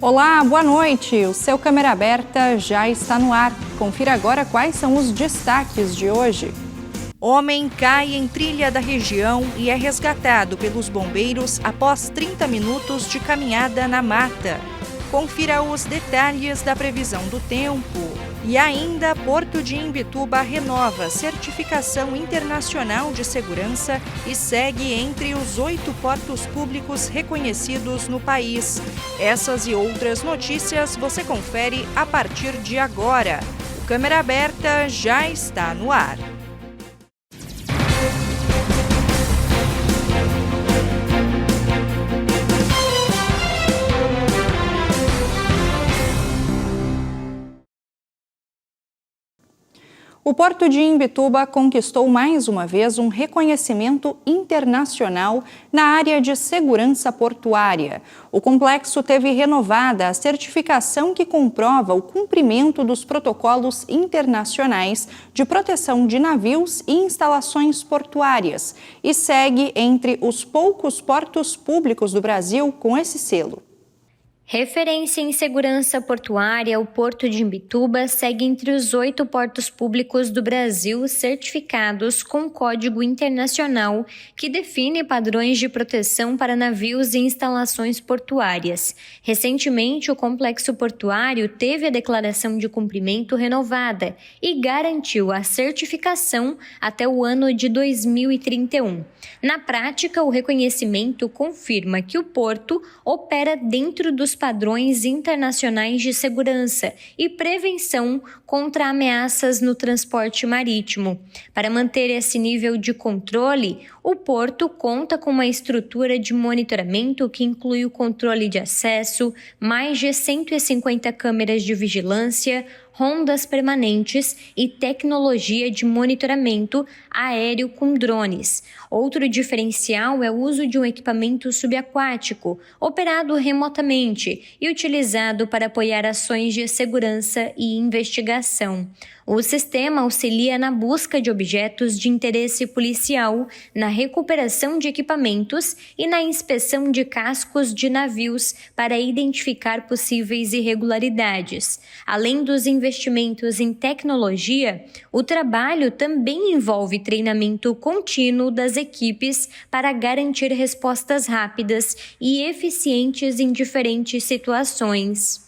Olá, boa noite. O seu Câmera Aberta já está no ar. Confira agora quais são os destaques de hoje. Homem cai em trilha da região e é resgatado pelos bombeiros após 30 minutos de caminhada na mata. Confira os detalhes da previsão do tempo. E ainda, Porto de Imbituba renova certificação internacional de segurança e segue entre os 8 portos públicos reconhecidos no país. Essas e outras notícias você confere a partir de agora. O Câmera Aberta já está no ar. O Porto de Imbituba conquistou mais uma vez um reconhecimento internacional na área de segurança portuária. O complexo teve renovada a certificação que comprova o cumprimento dos protocolos internacionais de proteção de navios e instalações portuárias e segue entre os poucos portos públicos do Brasil com esse selo. Referência em segurança portuária, o Porto de Imbituba segue entre os 8 portos públicos do Brasil certificados com código internacional que define padrões de proteção para navios e instalações portuárias. Recentemente, o complexo portuário teve a declaração de cumprimento renovada e garantiu a certificação até o ano de 2031. Na prática, o reconhecimento confirma que o porto opera dentro dos padrões internacionais de segurança e prevenção contra ameaças no transporte marítimo. Para manter esse nível de controle, o porto conta com uma estrutura de monitoramento que inclui o controle de acesso, mais de 150 câmeras de vigilância, rondas permanentes e tecnologia de monitoramento aéreo com drones. Outro diferencial é o uso de um equipamento subaquático, operado remotamente e utilizado para apoiar ações de segurança e investigação. O sistema auxilia na busca de objetos de interesse policial, na recuperação de equipamentos e na inspeção de cascos de navios para identificar possíveis irregularidades. Além dos investimentos em tecnologia, o trabalho também envolve treinamento contínuo das equipes para garantir respostas rápidas e eficientes em diferentes situações.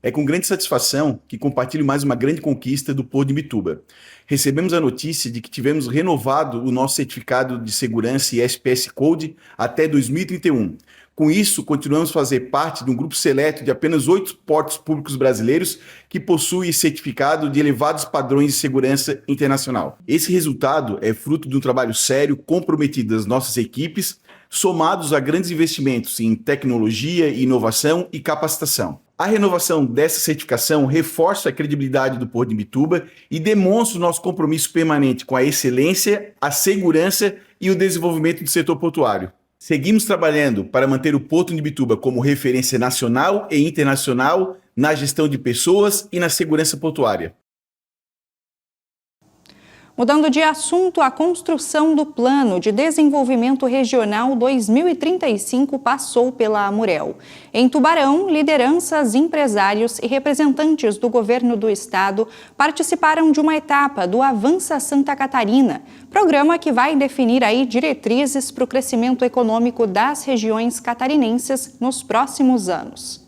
É com grande satisfação que compartilho mais uma grande conquista do Porto de Imbituba. Recebemos a notícia de que tivemos renovado o nosso certificado de segurança e SPS Code até 2031. Com isso, continuamos a fazer parte de um grupo seleto de apenas 8 portos públicos brasileiros que possui certificado de elevados padrões de segurança internacional. Esse resultado é fruto de um trabalho sério, comprometido das nossas equipes, somados a grandes investimentos em tecnologia, inovação e capacitação. A renovação dessa certificação reforça a credibilidade do Porto de Imbituba e demonstra o nosso compromisso permanente com a excelência, a segurança e o desenvolvimento do setor portuário. Seguimos trabalhando para manter o Porto de Imbituba como referência nacional e internacional na gestão de pessoas e na segurança portuária. Mudando de assunto, a construção do Plano de Desenvolvimento Regional 2035 passou pela AMUREL. Em Tubarão, lideranças, empresários e representantes do governo do estado participaram de uma etapa do Avança Santa Catarina, programa que vai definir aí diretrizes para o crescimento econômico das regiões catarinenses nos próximos anos.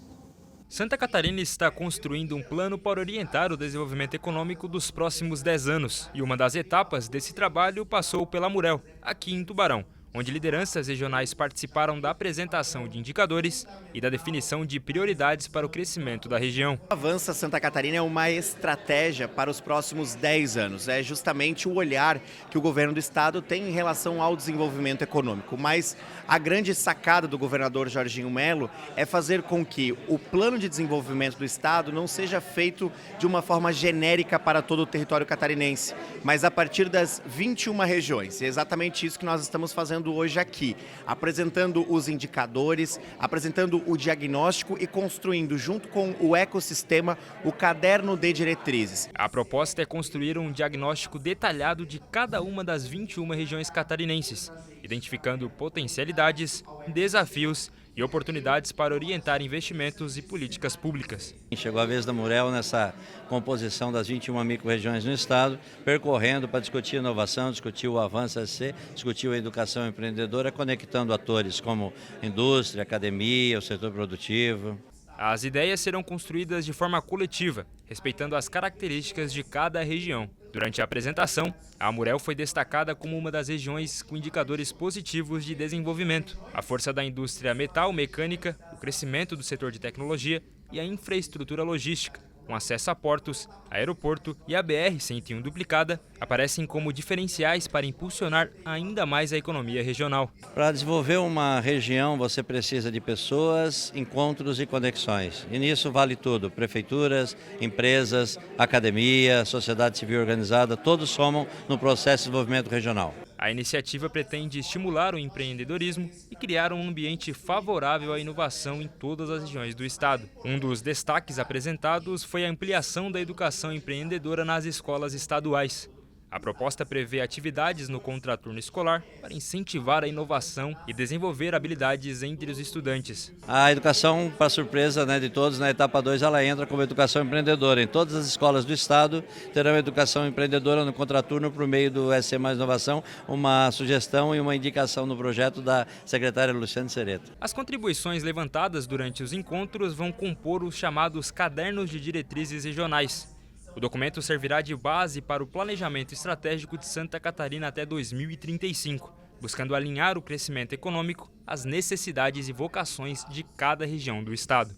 Santa Catarina está construindo um plano para orientar o desenvolvimento econômico dos próximos 10 anos. E uma das etapas desse trabalho passou pela AMUREL, aqui em Tubarão, onde lideranças regionais participaram da apresentação de indicadores e da definição de prioridades para o crescimento da região. Avança Santa Catarina é uma estratégia para os próximos 10 anos. É justamente o olhar que o governo do estado tem em relação ao desenvolvimento econômico. Mas a grande sacada do governador Jorginho Melo é fazer com que o plano de desenvolvimento do estado não seja feito de uma forma genérica para todo o território catarinense, mas a partir das 21 regiões. É exatamente isso que nós estamos fazendo hoje aqui, apresentando os indicadores, apresentando o diagnóstico e construindo, junto com o ecossistema, o caderno de diretrizes. A proposta é construir um diagnóstico detalhado de cada uma das 21 regiões catarinenses, identificando potencialidades, desafios e oportunidades para orientar investimentos e políticas públicas. Chegou a vez da Murel nessa composição das 21 micro-regiões no estado, percorrendo para discutir inovação, discutir o avanço SC, discutir a educação empreendedora, conectando atores como indústria, academia, o setor produtivo. As ideias serão construídas de forma coletiva, respeitando as características de cada região. Durante a apresentação, a Amurel foi destacada como uma das regiões com indicadores positivos de desenvolvimento. A força da indústria metal-mecânica, o crescimento do setor de tecnologia e a infraestrutura logística, com acesso a portos, aeroporto e a BR-101 duplicada, aparecem como diferenciais para impulsionar ainda mais a economia regional. Para desenvolver uma região, você precisa de pessoas, encontros e conexões. E nisso vale tudo: prefeituras, empresas, academia, sociedade civil organizada, todos somam no processo de desenvolvimento regional. A iniciativa pretende estimular o empreendedorismo e criar um ambiente favorável à inovação em todas as regiões do estado. Um dos destaques apresentados foi a ampliação da educação empreendedora nas escolas estaduais. A proposta prevê atividades no contraturno escolar para incentivar a inovação e desenvolver habilidades entre os estudantes. A educação, para surpresa de todos, na etapa 2 ela entra como educação empreendedora. Em todas as escolas do estado terão educação empreendedora no contraturno por meio do SC Mais Inovação, uma sugestão e uma indicação no projeto da secretária Luciane Sereta. As contribuições levantadas durante os encontros vão compor os chamados Cadernos de Diretrizes Regionais. O documento servirá de base para o planejamento estratégico de Santa Catarina até 2035, buscando alinhar o crescimento econômico às necessidades e vocações de cada região do estado.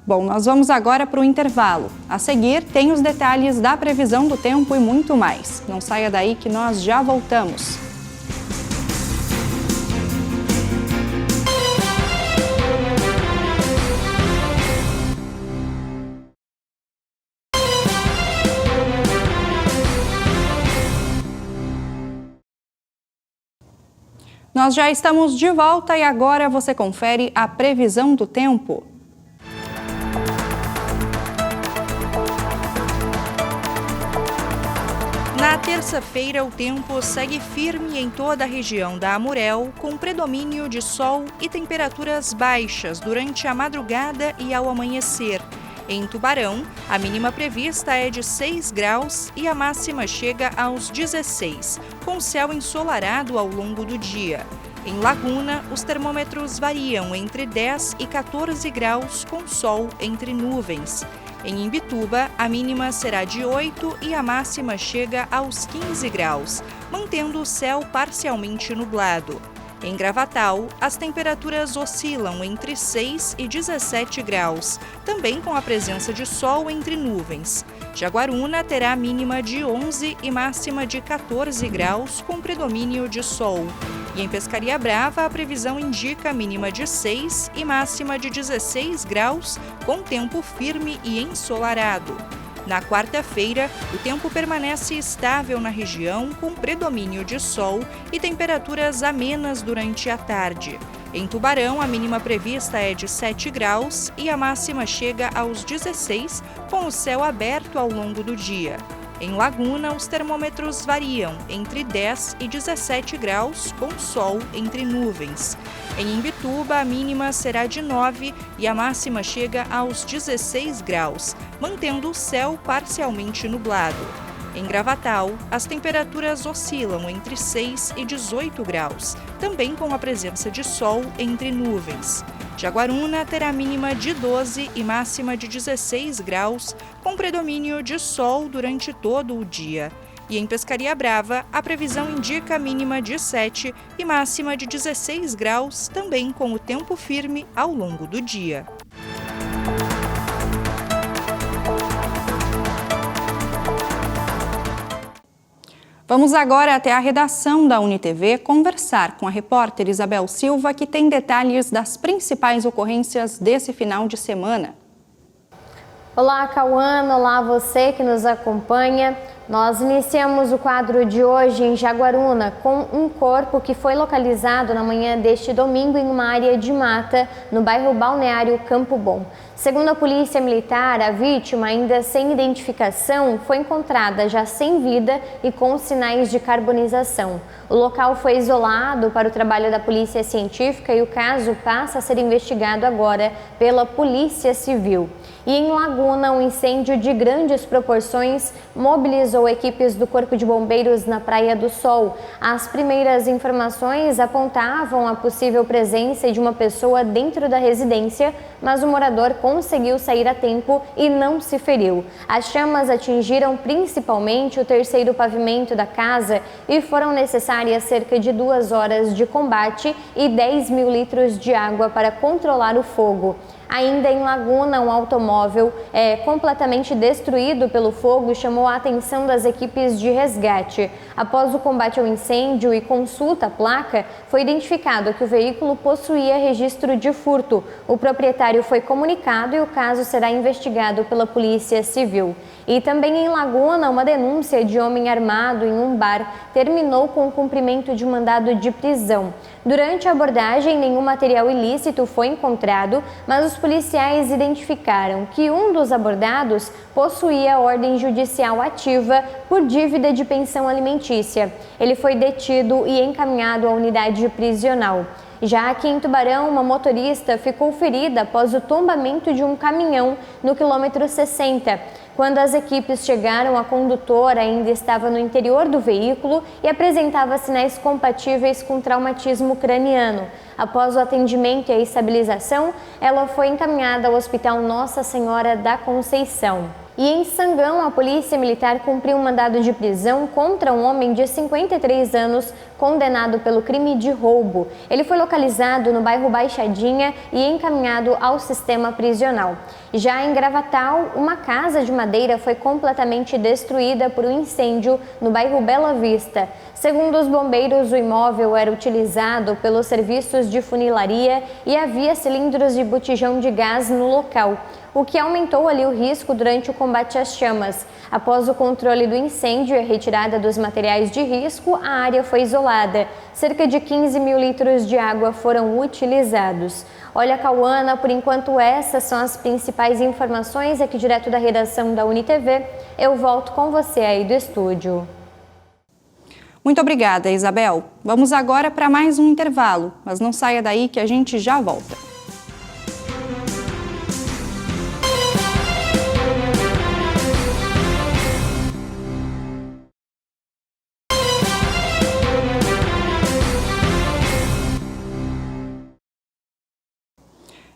Bom, nós vamos agora para o intervalo. A seguir, tem os detalhes da previsão do tempo e muito mais. Não saia daí que nós já voltamos. Nós já estamos de volta e agora você confere a previsão do tempo. Na terça-feira, o tempo segue firme em toda a região da Amurel, com predomínio de sol e temperaturas baixas durante a madrugada e ao amanhecer. Em Tubarão, a mínima prevista é de 6 graus e a máxima chega aos 16, com céu ensolarado ao longo do dia. Em Laguna, os termômetros variam entre 10 e 14 graus, com sol entre nuvens. Em Imbituba, a mínima será de 8 e a máxima chega aos 15 graus, mantendo o céu parcialmente nublado. Em Gravatal, as temperaturas oscilam entre 6 e 17 graus, também com a presença de sol entre nuvens. Jaguaruna terá mínima de 11 e máxima de 14 graus, com predomínio de sol. E em Pescaria Brava, a previsão indica mínima de 6 e máxima de 16 graus, com tempo firme e ensolarado. Na quarta-feira, o tempo permanece estável na região, com predomínio de sol e temperaturas amenas durante a tarde. Em Tubarão, a mínima prevista é de 7 graus e a máxima chega aos 16, com o céu aberto ao longo do dia. Em Laguna, os termômetros variam entre 10 e 17 graus, com sol entre nuvens. Em Imbituba, a mínima será de 9 e a máxima chega aos 16 graus, mantendo o céu parcialmente nublado. Em Gravatal, as temperaturas oscilam entre 6 e 18 graus, também com a presença de sol entre nuvens. Jaguaruna terá mínima de 12 e máxima de 16 graus, com predomínio de sol durante todo o dia. E em Pescaria Brava, a previsão indica mínima de 7 e máxima de 16 graus, também com o tempo firme ao longo do dia. Vamos agora até a redação da UniTV conversar com a repórter Isabel Silva, que tem detalhes das principais ocorrências desse final de semana. Olá, Cauana. Olá, você que nos acompanha. Nós iniciamos o quadro de hoje em Jaguaruna com um corpo que foi localizado na manhã deste domingo em uma área de mata no bairro Balneário Campo Bom. Segundo a Polícia Militar, a vítima, ainda sem identificação, foi encontrada já sem vida e com sinais de carbonização. O local foi isolado para o trabalho da Polícia Científica e o caso passa a ser investigado agora pela Polícia Civil. E em Laguna, um incêndio de grandes proporções mobilizou equipes do Corpo de Bombeiros na Praia do Sol. As primeiras informações apontavam a possível presença de uma pessoa dentro da residência, mas o morador conseguiu sair a tempo e não se feriu. As chamas atingiram principalmente o terceiro pavimento da casa e foram necessárias cerca de 2 horas de combate e 10 mil litros de água para controlar o fogo. Ainda em Laguna, um automóvel completamente destruído pelo fogo chamou a atenção das equipes de resgate. Após o combate ao incêndio e consulta à placa, foi identificado que o veículo possuía registro de furto. O proprietário foi comunicado e o caso será investigado pela Polícia Civil. E também em Laguna, uma denúncia de homem armado em um bar terminou com o cumprimento de um mandado de prisão. Durante a abordagem, nenhum material ilícito foi encontrado, mas os policiais identificaram que um dos abordados possuía ordem judicial ativa por dívida de pensão alimentícia. Ele foi detido e encaminhado à unidade prisional. Já aqui em Tubarão, uma motorista ficou ferida após o tombamento de um caminhão no quilômetro 60. Quando as equipes chegaram, a condutora ainda estava no interior do veículo e apresentava sinais compatíveis com traumatismo craniano. Após o atendimento e a estabilização, ela foi encaminhada ao Hospital Nossa Senhora da Conceição. E em Sangão, a Polícia Militar cumpriu um mandado de prisão contra um homem de 53 anos condenado pelo crime de roubo. Ele foi localizado no bairro Baixadinha e encaminhado ao sistema prisional. Já em Gravatal, uma casa de madeira foi completamente destruída por um incêndio no bairro Bela Vista. Segundo os bombeiros, o imóvel era utilizado pelos serviços de funilaria e havia cilindros de botijão de gás no local, o que aumentou ali o risco durante o combate às chamas. Após o controle do incêndio e a retirada dos materiais de risco, a área foi isolada. Cerca de 15 mil litros de água foram utilizados. Olha, Cauana, por enquanto essas são as principais informações aqui direto da redação da UniTV. Eu volto com você aí do estúdio. Muito obrigada, Isabel. Vamos agora para mais um intervalo, mas não saia daí que a gente já volta.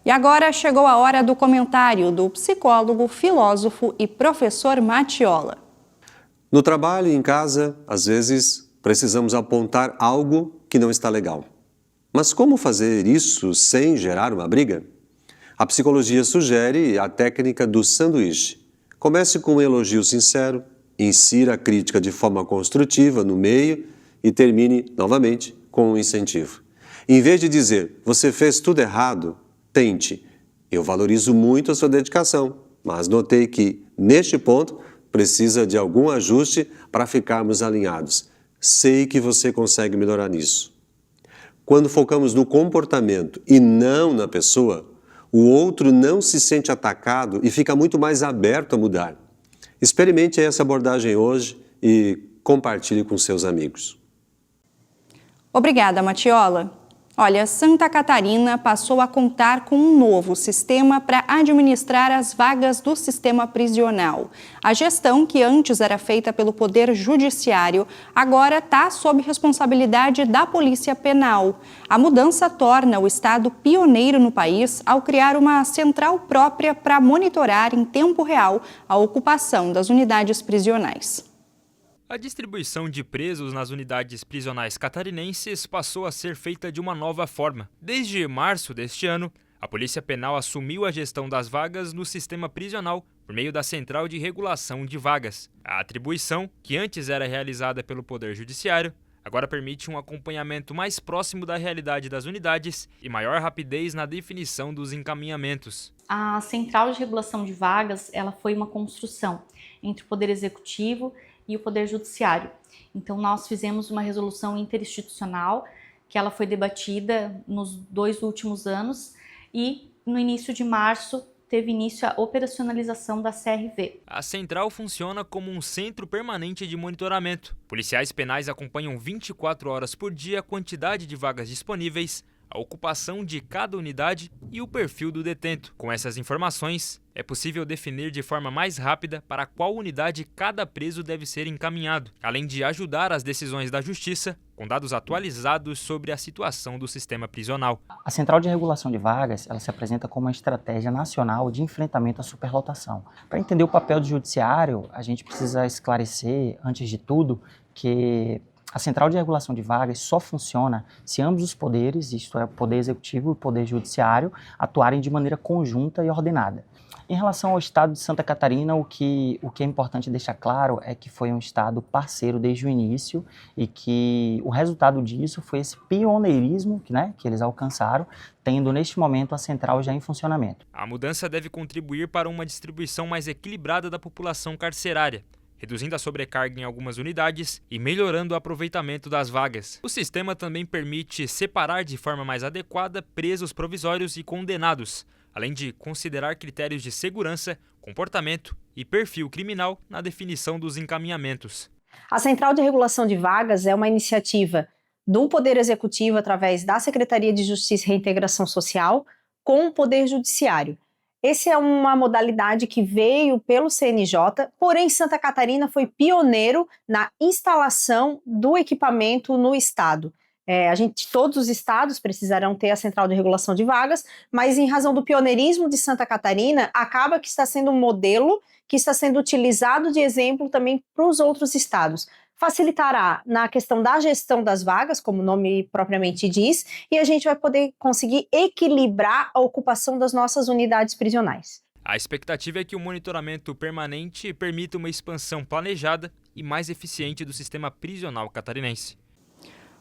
E agora chegou a hora do comentário do psicólogo, filósofo e professor Matiola. No trabalho e em casa, às vezes, precisamos apontar algo que não está legal. Mas como fazer isso sem gerar uma briga? A psicologia sugere a técnica do sanduíche. Comece com um elogio sincero, insira a crítica de forma construtiva no meio e termine, novamente, com um incentivo. Em vez de dizer, você fez tudo errado, tente. Eu valorizo muito a sua dedicação, mas notei que, neste ponto, precisa de algum ajuste para ficarmos alinhados. Sei que você consegue melhorar nisso. Quando focamos no comportamento e não na pessoa, o outro não se sente atacado e fica muito mais aberto a mudar. Experimente essa abordagem hoje e compartilhe com seus amigos. Obrigada, Matiola. Olha, Santa Catarina passou a contar com um novo sistema para administrar as vagas do sistema prisional. A gestão, que antes era feita pelo Poder Judiciário, agora está sob responsabilidade da Polícia Penal. A mudança torna o Estado pioneiro no país ao criar uma central própria para monitorar em tempo real a ocupação das unidades prisionais. A distribuição de presos nas unidades prisionais catarinenses passou a ser feita de uma nova forma. Desde março deste ano, a Polícia Penal assumiu a gestão das vagas no sistema prisional por meio da Central de Regulação de Vagas. A atribuição, que antes era realizada pelo Poder Judiciário, agora permite um acompanhamento mais próximo da realidade das unidades e maior rapidez na definição dos encaminhamentos. A Central de Regulação de Vagas, ela foi uma construção entre o Poder Executivo e o Poder Judiciário. Então, nós fizemos uma resolução interinstitucional que ela foi debatida nos 2 últimos anos e no início de março teve início a operacionalização da CRV. A central funciona como um centro permanente de monitoramento. Policiais penais acompanham 24 horas por dia a quantidade de vagas disponíveis, a ocupação de cada unidade e o perfil do detento. Com essas informações, é possível definir de forma mais rápida para qual unidade cada preso deve ser encaminhado, além de ajudar as decisões da Justiça com dados atualizados sobre a situação do sistema prisional. A Central de Regulação de Vagas, ela se apresenta como uma estratégia nacional de enfrentamento à superlotação. Para entender o papel do judiciário, a gente precisa esclarecer, antes de tudo, que a Central de Regulação de Vagas só funciona se ambos os poderes, isto é, o Poder Executivo e o Poder Judiciário, atuarem de maneira conjunta e ordenada. Em relação ao estado de Santa Catarina, o que é importante deixar claro é que foi um estado parceiro desde o início e que o resultado disso foi esse pioneirismo que eles alcançaram, tendo neste momento a central já em funcionamento. A mudança deve contribuir para uma distribuição mais equilibrada da população carcerária, reduzindo a sobrecarga em algumas unidades e melhorando o aproveitamento das vagas. O sistema também permite separar de forma mais adequada presos provisórios e condenados, além de considerar critérios de segurança, comportamento e perfil criminal na definição dos encaminhamentos. A Central de Regulação de Vagas é uma iniciativa do Poder Executivo através da Secretaria de Justiça e Reintegração Social com o Poder Judiciário. Essa é uma modalidade que veio pelo CNJ, porém Santa Catarina foi pioneiro na instalação do equipamento no estado. Todos os estados precisarão ter a Central de Regulação de Vagas, mas em razão do pioneirismo de Santa Catarina, acaba que está sendo um modelo que está sendo utilizado de exemplo também para os outros estados. Facilitará na questão da gestão das vagas, como o nome propriamente diz, e a gente vai poder conseguir equilibrar a ocupação das nossas unidades prisionais. A expectativa é que o monitoramento permanente permita uma expansão planejada e mais eficiente do sistema prisional catarinense.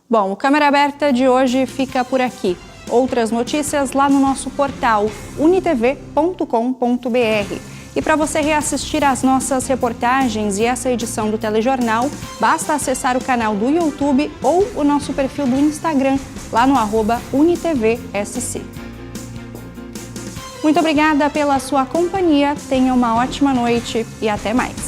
Bom, o Câmara Aberta de hoje fica por aqui. Outras notícias lá no nosso portal unitv.com.br. E para você reassistir às nossas reportagens e essa edição do Telejornal, basta acessar o canal do YouTube ou o nosso perfil do Instagram, lá no @unitvsc. Muito obrigada pela sua companhia, tenha uma ótima noite e até mais.